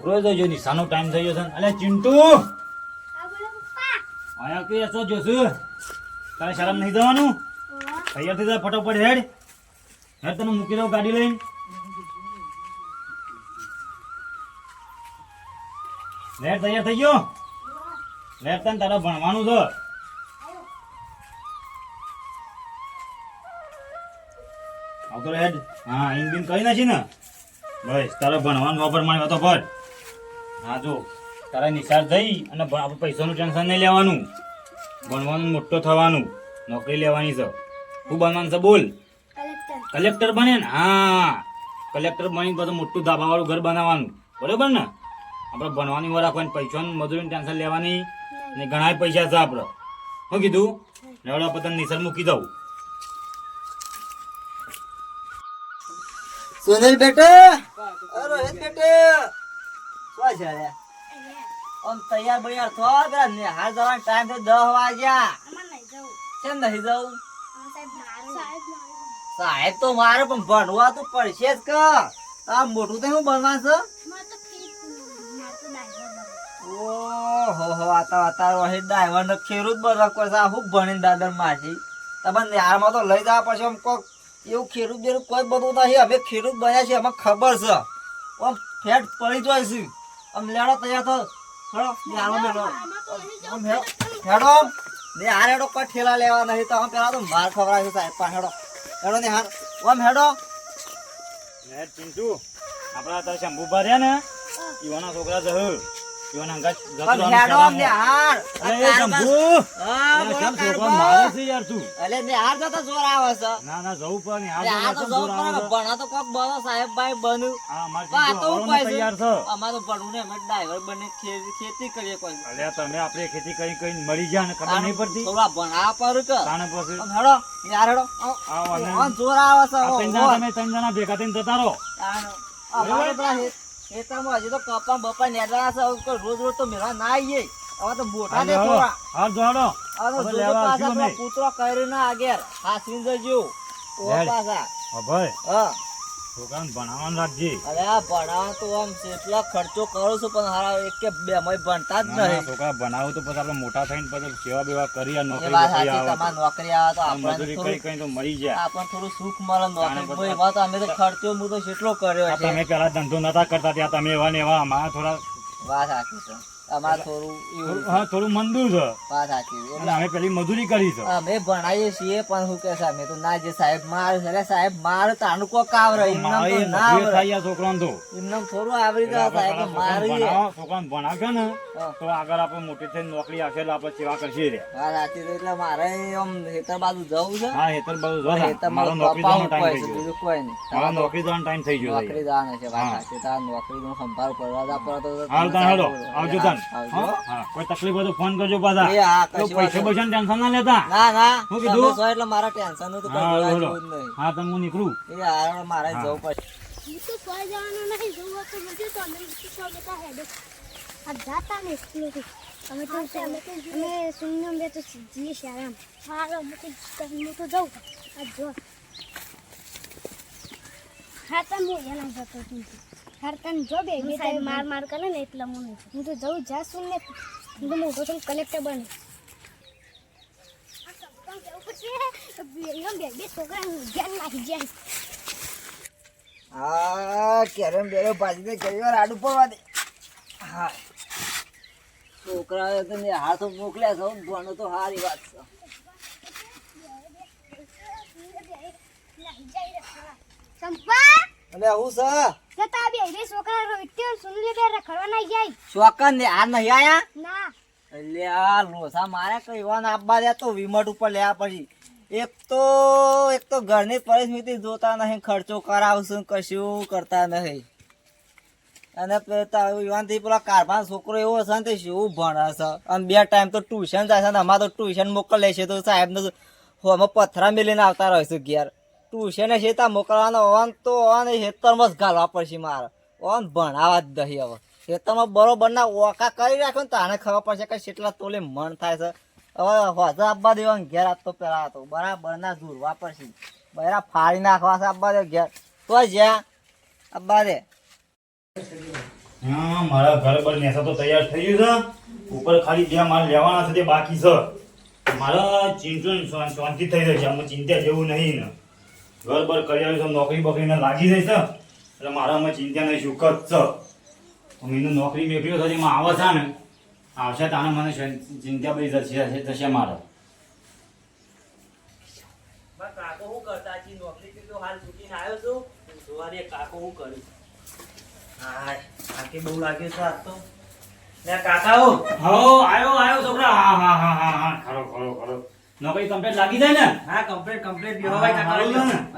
છોકરો જો નિશાનો ટાઈમ થઈ ગયો છે અલે ચિંટુ આયા કે એસો જોશું તારે શરમ નહીં જવાનું તૈયાર થઈ જા ફટાફટ હેડ હેડ તને મૂકી દઉં ગાડી લઈને લેટ તૈયાર થઈ ગયો લેટ તને તારે ભણવાનું છે આવતો હેડ હા ઇન્ડિયન કરી નાખી ને બસ તારે ભણવાનું વાપર મારે તો ભર હા જો તારે નિશાળ જઈ અને આપણે પૈસાનું ટેન્શન નહીં લેવાનું ભણવાનું મોટો થવાનું નોકરી લેવાની છે શું બનવાનું છે બોલ કલેક્ટર બને ને હા કલેક્ટર બની પછી મોટું ધાબાવાળું ઘર બનાવવાનું બરાબર ને આપણે ભણવાની વાર રાખવાની પૈસાનું મજૂરીની ટેન્શન લેવાની ને ઘણા પૈસા છે આપણે શું કીધું લેવડા પતંગ નિશાળ મૂકી દઉં સોનલ બેટા રોહિત બેટા શું છે રે આમ તૈયાર બૈયાર થો પેલા નિહાળ જવાનો ટાઈમ તો 10 વાગ્યા કેમ નહીં જવું સાહેબ તો મારે પણ ભણવા તો પડશે જ કે આ મોટું તો શું બનવા છે ઓહો આતા રોહિત ડ્રાઈવર ને ખેડૂત બનવા કોઈ છે હું ભણીને દાદર માસી તમે નિહાળમાં તો લઈ જવા પછી આમ કોક એવું ખેડૂત બેરું કોઈ બધું નથી અમે ખેડૂત બન્યા છીએ અમે ખબર છે આમ ફેટ પડી જાય છે આમ લેડો તૈયાર થો હેડો નિહાળો મેળો આમ હેડો નિહાળ હેડો કોઈ ઠેલા લેવા નહીં તો આમ પેલા તો માર ખવડાવે છે સાહેબ પણ હેડો હેડો નિહાળ આમ હેડો હેડ ચિંટુ આપણા તારે શંભુભા રહ્યા ને ઈવાના છોકરા જહ ઈવાના અંગાત આમ હેડો નિહાળ અરે શંભુ હા કેમ છોકરા મારે છે યાર તું અલે નિહાળ તો જોર આવે છે ના જવું પણ આ તો જવું પડે ભણા તો કોક બનો સાહેબ ભાઈ બન્યું હા માર આ તો ઉપાય છે તૈયાર છો અમાર તો ભણવું ને અમે ડ્રાઈવર બને ખેતી કરીએ કોઈ અલ્યા તમે આપણે ખેતી કરી મરી ગયા ને ખબર નહીં પડતી થોડા ભણા પર કે તાણે પછી આમ હેડો યાર હેડો આવો ને આમ જોર આવે છે આ ત્રણ જણા ભેગા થઈને જતા રહો અમારે પેલા ખેતરમાં હજી તો કપા બપા નેડવાના છે રોજ રોજ તો મેળવા ના આવીએ હવે તો મોટા ને થોડા હાલ જોડો હવે તો જોજો પાછા પેલા કૂતરો કરીને આગળ હાસવીને જજો ઓ પાછા હા ભાઈ હા છોકરાને ભણાવવાનું રાખજે અરે આ ભણાવવા તો આમ કેટલા ખર્ચો કરું છું પણ હારા એક કે બે મય ભણતા જ નહીં છોકરા ભણાવો તો પછી આપણે મોટા થઈને પછી સેવા બેવા કરી આ એ નોકરી વાત નોકરી સાચી આવે તમારે નોકરી આવે તો આપણે મજૂરી કરી કઈ તો મરી જાય આપણને થોડું સુખ મળે નોકરી એમાં તો અમે તો ખર્ચો હું તો કેટલો કર્યો આ છે તમે પેલા ધંધો નતા કરતા ત્યાં તમે એવા ને એવા અમારા થોડા વાત સાચી છે અમારે થોડું એવું હા થોડું મંદુર છે વાત સાચી એટલે અમે પેલી મજૂરી કરી છે અમે ભણાઈએ છીએ પણ શું કે છે અમે તો ના જે સાહેબ મારે છે સાહેબ મારે તો આનું કોક આવરે એમને તો ના આવરે છોકરાને તો એમને થોડું આવરી જાય સાહેબ મારી છોકરાને ભણાવશે ને તો આગળ આપણે મોટી થઈને નોકરી આવશે એટલે આપણે સેવા કરશે રે વાત સાચી છે એટલે મારે આમ હેતર બાજુ જવું છે હા હેતર બાજુ હેતર મારો મારું નોકરી જવાનો પપ્પા ટાઈમ થઈ ગયો બીજું કોઈ નહીં મારો નોકરી જવાનો ટાઈમ થઈ ગયો નોકરી જવાનું છે વાત સાચી તાર નોકરી નું સંભાળ કરવા જા પર તો હાલ તાન હેડો આવજો તાન આવજો હા કોઈ તકલીફ હોય તો ફોન કરજો પાછા એ હા કશું પૈસા પૈસા ટેન્શન ના લેતા ના ના શું કીધું? તમે છો એટલે મારા ટેન્શન નું તો કોઈ હા જોવા બોલો જેવું જ નહીં હા તમે હું નીકળું એ હારે મારે જવું પડશે હું તો સોય જવાનું નહીં જવું હતું નથી તો અમે સો બેટા હેડો આ જાતા ને સ્કૂલેથી અમે તો અમે સુન્નમ બે તો જીએ શારામ હારો હું તો જાઉં આ જો હા તો હું એના જતો છું હાર તને જો બે સાહેબ માર કરે ને એટલે હું તો જઉં જા સુન ને હું તો મોટો થઈને કલેક્ટર બને બે છોકરા જ્ઞાન નાખી જાય હા કેરમ બેરો ભાજી દે ઘણી વાર આડું પડવા દે હા છોકરાએ તો મેં હાથ મોકલ્યા છે ભણો તો સારી વાત છે સંપા એટલે હું છે જતા બે રે છોકરા રોઈતે સુનલે બે રખડવા ના જાય ચોકન ને આ નહીં આયા ના એટલે આ લોસા મારે કઈ વાન આપવા દે તો વિમટ ઉપર લેવા પડી એક તો ઘરની પરિસ્થિતિ જોતા નહીં ખર્ચો કરાવશું કશું કરતા નહીં અને યુવાનથી પેલા કારભાન છોકરો એવો છે ને તે શું ભણે છે અને બે ટાઈમ તો ટ્યુશન જાય છે ને અમારે તો ટ્યુશન મોકલે છે તો સાહેબને અમે પથરા મેલીને આવતા રહીશું ઘેર ટ્યુશને છે ત્યાં મોકલવાનો ઓન તો ઓન ખેતરમાં જ ઘાલવા પડશે મારે ઓન ભણાવવા જ દહીં હવે ખેતરમાં બરોબરના ઓકા કરી રાખ્યો ને તો આને ખબર પડશે કે કેટલા તોલે મન થાય છે હવે હોજા આપવા દેવાનું ઘેર આપતો પેલા હતો બરાબર ના દૂરવા પડશે બરા ફાડી નાખવા છે આપવા દે ઘેર તો જ્યાં આપવા દે હા મારા ઘર પર નેસા તો તૈયાર થઈ ગયું છે ઉપર ખાલી જે માલ લેવાના છે તે બાકી છે મારા ચિંતન શાંતિ થઈ રહી છે આમાં ચિંતા જેવું નહીં ને ઘર પર કરી આવ્યું છે નોકરી બકરીને લાગી જાય છે એટલે મારામાં ચિંતા નહીં સુખ જ છે એનું નોકરી બેકરીઓ થતી એમાં આવે છે ને આવશે તાને મને ચિંતા બધી જશે મારે કાકો હું કરતા છી નોકરી તો હાલ છૂટીને આવ્યો છું જોવાને કાકો હું કર્યું હા આખી બહુ લાગ્યું છે આજ તો લે કાકા હો આયો છોકરા હા ખરો નોકરી કમ્પ્લીટ લાગી જાય ને હા કમ્પ્લીટ બેહો ભાઈ કાકા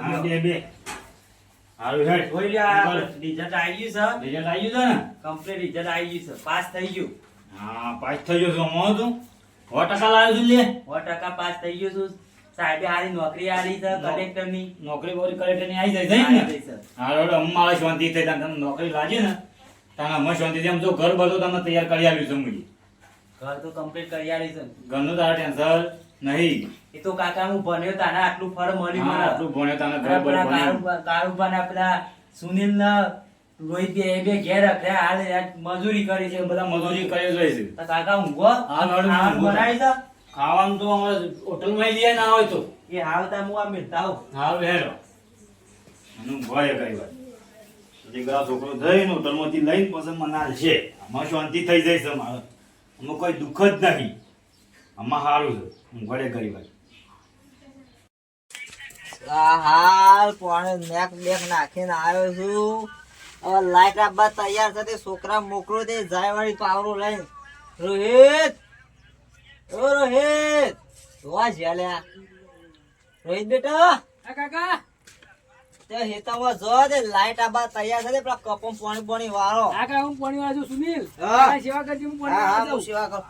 હા બે હારું હેડ જોઈ લ્યા રિઝલ્ટ આવી ગયું છે રિઝલ્ટ આવી ગયું છે ને કમ્પ્લીટ રિઝલ્ટ આવી ગયું છે પાસ થઈ ગયું હા પાસ થઈ ગયો છું હું તું 100% લાવ્યો છું લે 100% પાસ થઈ ગયું છું સાહેબે હારી નોકરી આલી છે કલેક્ટરની નોકરી બોરી કલેક્ટરની આવી જાય ને હારું હવે અમારે શાંતિ થઈ તને નોકરી લાગી ને તને અમે શાંતિ થી જો ઘર બધું તમને તૈયાર કરી આવ્યું છે મુજી ઘર તો કમ્પ્લીટ કરી આલી છે ઘરનું તારા ટેન્શન નહીં એ તો કાકા હું ભણ્યો તાને આટલું ફળ મળ્યું મને આટલું ભણ્યો તને ઘર પર ભણ્યું કારુબાના પેલા સુનિલ ના રોહિત બે ઘેર રખ્યા હાલ મજૂરી કરી છે બધા મજૂરી કરી જાય છે તો કાકા ઊંઘો ખાવાનું બનાવી છે ખાવાનું તો અમારે હોટલમાં લઈ ના હોય તો એ હાલ તા હું આ મિલતા આવું હાલ હેરો એનું ભય કઈ વાત જે ગા છોકરો થઈને હોટલમાંથી લઈને પસંદ મનાલ છે આમાં શાંતિ થઈ જાય છે મારે આમાં કોઈ દુઃખ જ નહીં આમાં સારું છે હું ઘરે કરી વાત હાલ પાણી નેક બેક નાખીને આવ્યો છું હવે લાઈટ આપવા તૈયાર થતી છોકરા મોકલો દે જાય વાળી પાવરો લઈને રોહિત ઓ રોહિત જોવા જ્યાલ્યા રોહિત બેટા કાકા તે હેતામાં જો દે લાઈટ આપવા તૈયાર થતી પેલા કપમ પાણી વાળો કાકા હું પાણી વાળો છું સુનિલ હા. કાકા સેવા કરજો હું પાણી હા વાળો હું છું સેવા કરું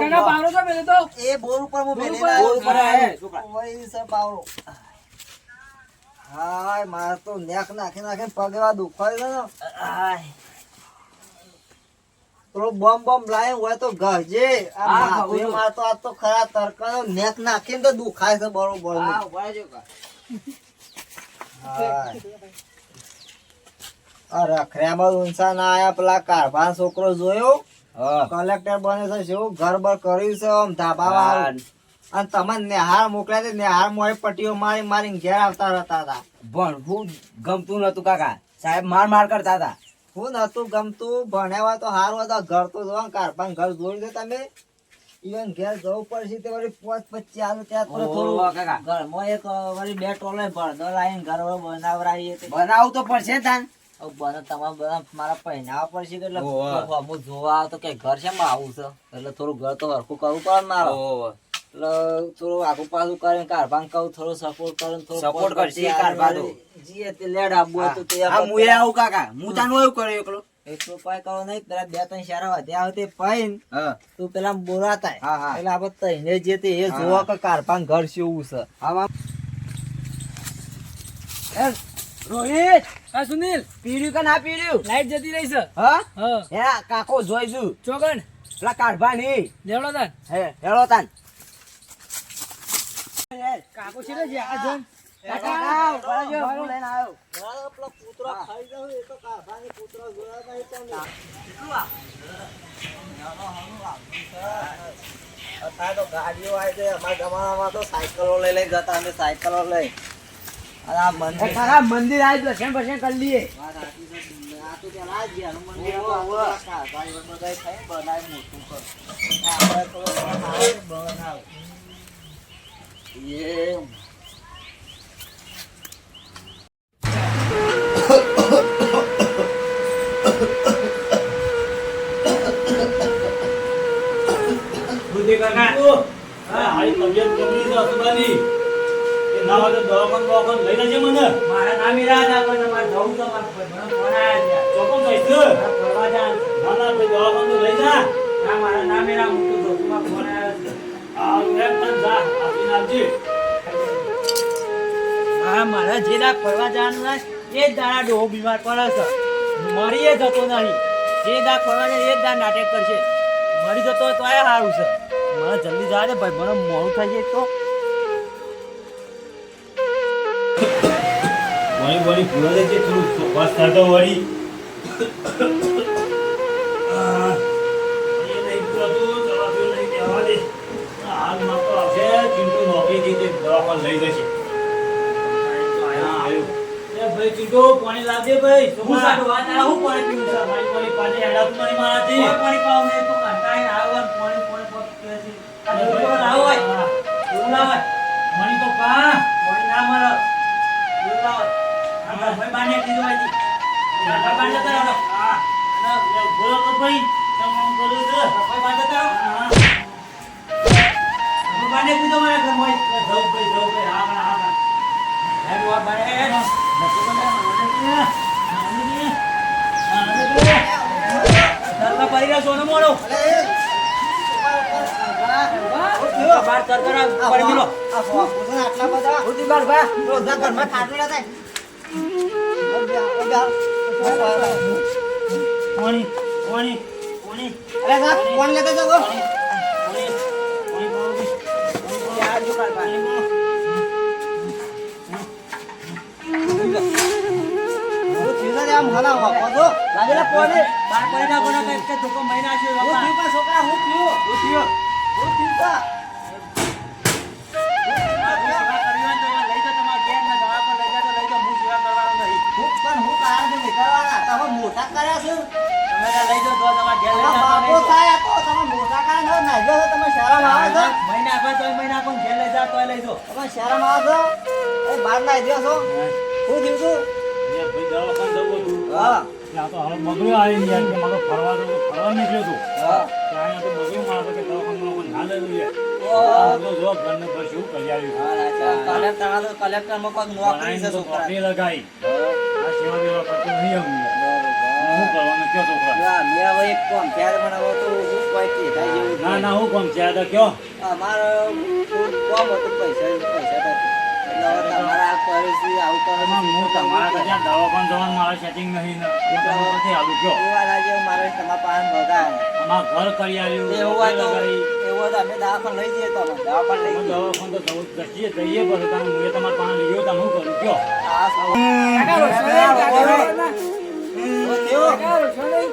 કાકા પાવરો તો મેલે તો એ બોર ઉપર હું બોર મેલી ઉપર, લાવ્યો. બોર ઉપર આયા, છોકરા. ઓય છે પાવરો હાય મારે તો નેક નાખી પગવા દુખાય છે ને હાય પેલો બમ લાયો હોય તો ગજે આ માથું માર તો આ તો ખરા તરકાનો નેક નાખીને તો દુખાય છે બરોબર હા ઉભા કા આ રખડ્યામાં ઊંચા ના આયા પેલા કારભાન છોકરો જોયો કલેક્ટર બને છે શું ઘર બર કર્યું છે આમ ધાબા વાળું અને તમે નેહાર મોકલ્યા છે નેહાર મોય પટ્ટીઓ મારીને ઘેર આવતા રહેતા હતા ભણવું ગમતું નતું કાકા સાહેબ માર કરતા હતા હું નતું ગમતું ભણ્યા તો સારું હતા ઘર તો જોવા કારભાન ઘર જોઈ દે તમે ઈવન ઘેર જવું પડશે તે વળી 5-25 આલુ ત્યાં થોડું ઓહો, કાકા. ઘરમાં એક વળી બે ટોલે ભરદો લાવીને ઘર બનાવરાઈએ તે બનાવવું તો પડશે તાન બને તમારે બધા મારા પહેનાવા પડશે કે એટલે ઓહો. હું જોવા આવ તો કે ઘર છે આવું છે એટલે થોડું ઘર તો હરખું કરવું પડે ને મારે ઓહો. એટલે થોડું આગું પાછું કરીને કારભાન કહું થોડું સપોર્ટ કરીને Support કરશે કારભાન. જીએ તે લેડ આપવું હતું તે આ મુએ આવું કાકા હું તાનું એવું કર્યું એકલો એટલું પાય કરો નહીં પેલા 2-3 શારા વધ્યા હોય તે પાઈન હા તું પેલા બોલાતા હા, હા. એટલે આપણે તઈને જે તે એ જોવા કે કારભાન ઘર છે એવું છે આમાં રોહિત હા સુનિલ પીડ્યું કે ના પીડ્યું લાઈટ જતી રહી છે હા હા હે કાકો જોઈશું ચોગન પેલા કાઢવા નહીં લેવડો તાન હે હેળો તાન કાકો છે ને જે આ જોન કાકા ઉભા રહેજો, હું લઈને આવ્યો પેલો કૂતરો ખાઈ ગયો એ તો કારભાની કૂતરો જોયા નહીં તમે અત્યારે તો ગાડીઓ આવી છે અમારા જમાનામાં તો સાયકલો લઈ જતા અમે સાયકલો લઈ અને આ મંદિર કાકા મંદિર આવી દર્શન બર્શન કરી લઈએ વાત સાચી છે. આ તો પેલા આ જ્યાંનું મંદિર હતું, આ તો પેલા કારભાની બધાએ ખાઈને બનાવી મોટું કર. આપણે તો સારું બનાવ. એમ. બુદ્ધિ કાકા હા હારી તબિયત કેવી છે અસુબાની કે ના હોય તો દવાખાન લઈ જજે મને મારા નામે રાજ આપણે તમારે જવું તો મારે મને ફોન આવ્યા છે. ચોકન જઈશ આ ફરવા જા. ના ના ભાઈ દવાખાન તો લઈ જા ના મારા નામે રાજ હું તો જોતુમાં ફોન આવ્યો છે. આ એમ તન જા આપીને આવજે હા મારા જે દાક ફરવા જવાનું હોય એ જ દાડા ડોહો બીમાર પડે છે મરીએ જતો નહીં જે દાક ફરવા જાય એ જ દાડ નાટક કરશે મરી જતો હોય તોય સારું છે મને જલ્દી જવા દે ભાઈ મને મોડું થઈ જાય તો વળી ભૂલો દે છે થોડું બસ થતો વળી પાડે ભાઈ હું સાડું વાત આ હું પાણી પીવું છે મારી કોલી પાડે હેડાતું નહીં મારાથી કોઈ પાણી પાવ ને તો કંટાઈને આવો ને પાણી પાણી પગ કે છે આ દૂધ લાવો હોય દૂધ લાવો મણી તો પા પાણી ના મળે દૂધ લાવો આ ભાઈ બાને કીધું આજી આ બાને જતા રહો અને બોલો તો ભાઈ તમે આમ કરું છે ભાઈ બાને જતા રહો હા બાને કીધું મારા ઘર હોય જવું ભાઈ હા હા હે બુઆ બાને ધર્મ પડી ગયો સોનો મોડો બાર કર પડી ગયો આટલા બધા ઉધી બાર ભા રોજા ઘરમાં ખાટલા થાય પાણી પાણી પાણી અરે ના કોણ લેતા જાવ યાર જો કાલ પાણી આમ હલા વાપો લાગેલા કોને બાર પડી ના કોના કઈ કે ધોકો મહિના છે બાપા હું પીપા છોકરા હું પીઓ હું પીપા મોટા કર્યા છે તમે લઈ જાઓ તો તમારા ઘેર લઈ જાઓ બાપો થાય તો તમે મોટા કર્યા ના જો તમે શરમ આવે છે મહિના પર તો મહિના કોણ ઘેર લઈ જાઓ તો લઈ જાઓ તમે શરમ આવે છે એ બાર ના દે છો હું દીવ છું ભાઈ દવાખાને જવું હતું હા ત્યાં તો હવે બગડ્યો આવી યાર કે મારો ફરવા નીકળ્યો હતો હા ત્યાં તો બગડ્યું મારો કે દવાખાને ના લેવું યાર તો જો ઘરને પર શું કરી આવ્યું કલેક્ટર માં કોઈ નોકરી છે છોકરા નોકરી લગાઈ આ સેવા દેવા કરતો નહીં હું કરવાનું કયો છોકરા મેં હવે એક કોમ ત્યારે બનાવો તો હું કોઈ કે થાય જેવું ના ના હું કોમ છે આ તો કયો અમારો કોમ હતું પૈસા એટલે હવે તમારા આ પરિસ્થિતિ આવું કરો હું તમારા તો ત્યાં દવાખાને જવાનું મારા સેટિંગ નહીં ને એટલે હું નથી આવું કયો એ વાત આજે મારે તમારા પાસે બધા અમારા ઘર કરી આવ્યું એવું હોય તો લગાઈ એવું હોય તો અમે દવાખાને લઈ જઈએ તો અમે દવાખાને લઈ જઈએ દવાખાને તો જવું જઈએ પછી હું તમારા પાસે લઈ ગયો તો હું કરું કયો આ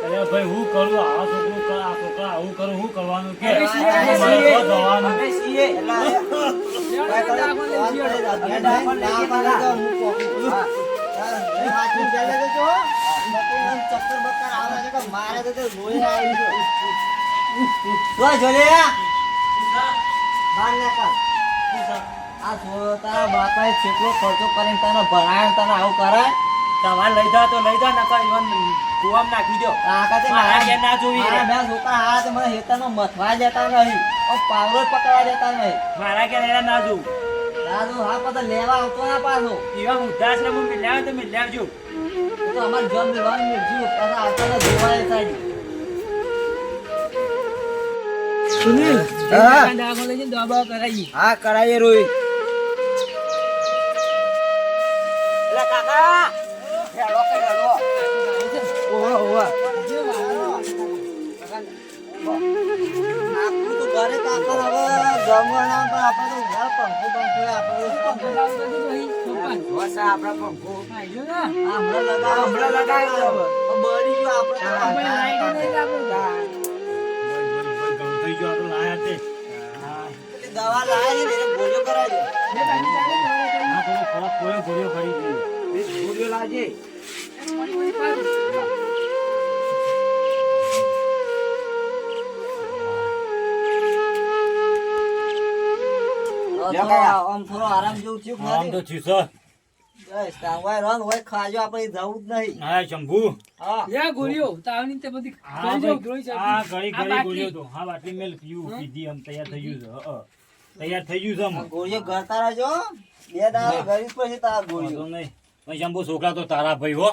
અરે ભાઈ હું કરું આ છોકરું કર આ છોકરા આવું કરું હું કરવાનું કે અમે છીએ એટલે ચક્કર બક્કર આવે છે કે મારે તો રોઈ આવી તારા બાપાએ કેટલો ખર્ચો કરીને તને ભણાય તને આવું કરાય તમારે લઈ જાઓ તો લઈ જાઓ નકર ઈવન કુવામાં નાખી દો મારા ઘેર ના જોવી રે. મારા છોકરા હારા મને હેતરમાં મથવા દેતા નહીં પાવરો જ પકડવા દેતા નહીં મારા ઘેર એના ના જોવું દાદુ હા પછી લેવા આવતો ના પાછો ઈવન વૃદ્ધાશ્રમમાં મિલ્યા હોય તો મિલ્યા આવજો. એ તો અમારે જોબ લેવાનું મિલજુ પાછા આવતા તો જોવાય થાય સુનિલ હા. દવાખાને લઈ જઈને દવા બવા કરાવી. હા કરાઈએ રોઈ એટલે કાકા હેલો હેલો ઓહો ઓહો આપણું તો ઘરે કાકા હવે જમવાના પણ આપણે તો ઘર પંખો પંખો આપણે બસ આપણા પંખો હમણાં લગાવ્યો બળી ગયો આપણે થઈ ગયો આપણે લાયા તે દવા લાવી ને ગોળીઓ કરાવી આ થોડો ખોરાક ગોળીઓ ખરી ગઈ ગોળીઓ લાવજે આમ થોડો આરામ જેવું થયું કે આમ તો નથી? છીસો બસ તાંવાય રોન હોય ખાજો આપણે જવું જ નહીં હા શંભુ હા લે ગોળીઓ તાવની તે બધી હા કરી જાઓ, ભાઈ, ગોળી આ ચાપી. ઘડી આ ઘડી બાટલી. ગોળીઓ તો હા બાટલી મેલ પીવું પીધી આમ તૈયાર થઈ ગયું છે તૈયાર થઈ ગયું છે આમ. આ ગોળીઓ ગળતા રહેજો બે દાડા ગળી પછી તારા ગોળીઓ વાંધો નહીં ભાઈ શંભુ છોકરા તો તારા ભાઈ હો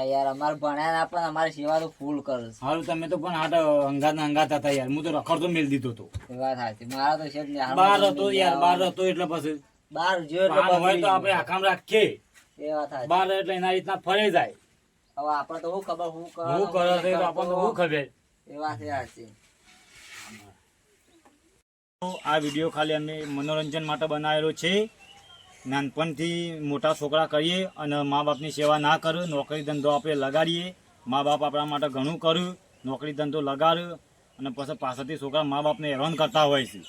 યાર અમારે ભણ્યા ના પણ અમારી સેવા તો ફૂલ કરે છે હારું તમે તો પણ આટ અંગાત ના અંગાત હતા યાર હું તો રખડતો મેલ દીધો તો એ વાત સાચી મારા તો છે જ નહીં. બાર હતો યાર બાર હતો એટલે પછી બાર જો એટલે બાર હોય તો બગડી આપણે ગયું. આખામ રાખીએ એ વાત સાચી બાર એટલે એના રીતના ફરે જાય હવે આપણે તો શું ખબર શું કરે હું કરે છે તો આપણને શું ખબર એ વાત એ સાચી આ વિડીયો ખાલી અમે મનોરંજન માટે બનાવેલો છે નાનપણથી મોટા છોકરા કરીએ અને મા બાપની સેવા ના કરે નોકરી ધંધો આપણે લગાડીએ મા બાપ આપણા માટે ઘણું કર્યું નોકરી ધંધો લગાડ્યો અને પછી પાછળથી છોકરા મા બાપને હેરાન કરતા હોય છે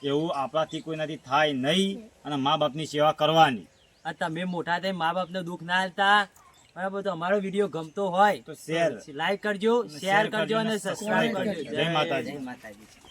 એવું આપણાથી કોઈનાથી થાય નહીં અને મા બાપની સેવા કરવાની. આ તમે મોટા થઈ મા બાપને દુઃખ ના હાલતા બરાબર, તો અમારો વિડીયો ગમતો હોય તો શેર લાઈક કરજો, શેર કરજો અને સબસ્ક્રાઇબ કરજો. જય માતાજી. જય માતાજી.